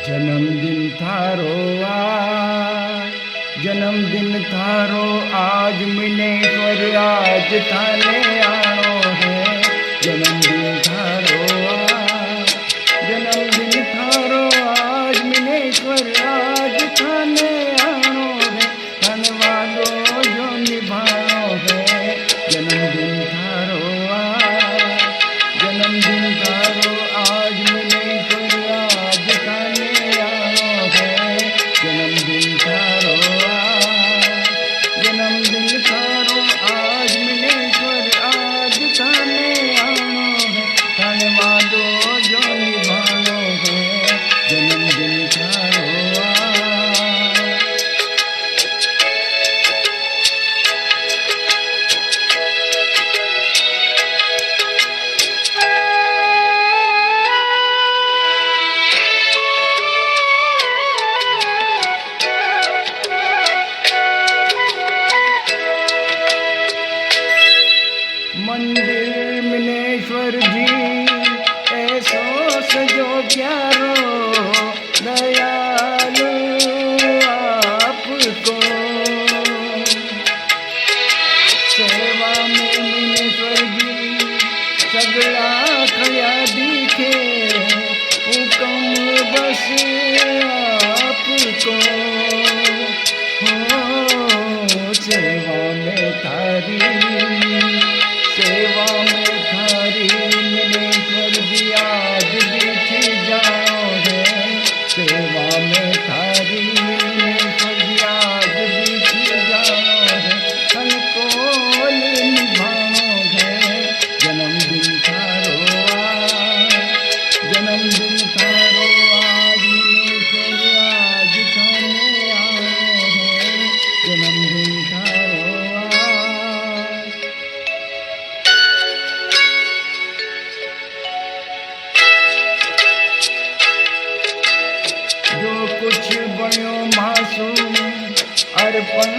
जन्मदिन थारो आज, जन्मदिन थारो आज मिनेश्वर आज थाने आणो है। जन्मदिन थारो आज, जन्मदिन थारो आज मिनेश्वर आज थाने आणो है। धनवादो जो निभाणो है। जन्मदिन थारो आज, जन्मदिन थारो आज मिनेश्वर आज थाने आणो है। जन्मदिन थारो आज, जन्मदिन थारो आज मिनेश्वर आज थाने आणो है। धनवादो जो निभाणो है। जन्मदिन थारो मंदिर मिनेश्वर जी ऐसो सजो प्यारो दयालु आपको। सेवा में मिनेश्वर जी सगला खया दिखे। हुक्म बस आपको हो। सेवा में थारी, सेवा में थारी मिनेश्वर जी आज दिख जाओ है। सेवा में थारी मिनेश्वर जी आज दिख जाओ है। संकोल निभाओ है। जन्मदिन थारो आज, जन्मदिन थारो आज मिनेश्वर आज थाने आओ है। जन्मदिन थारो आज। जो कुछ बनो मासूम अर्पण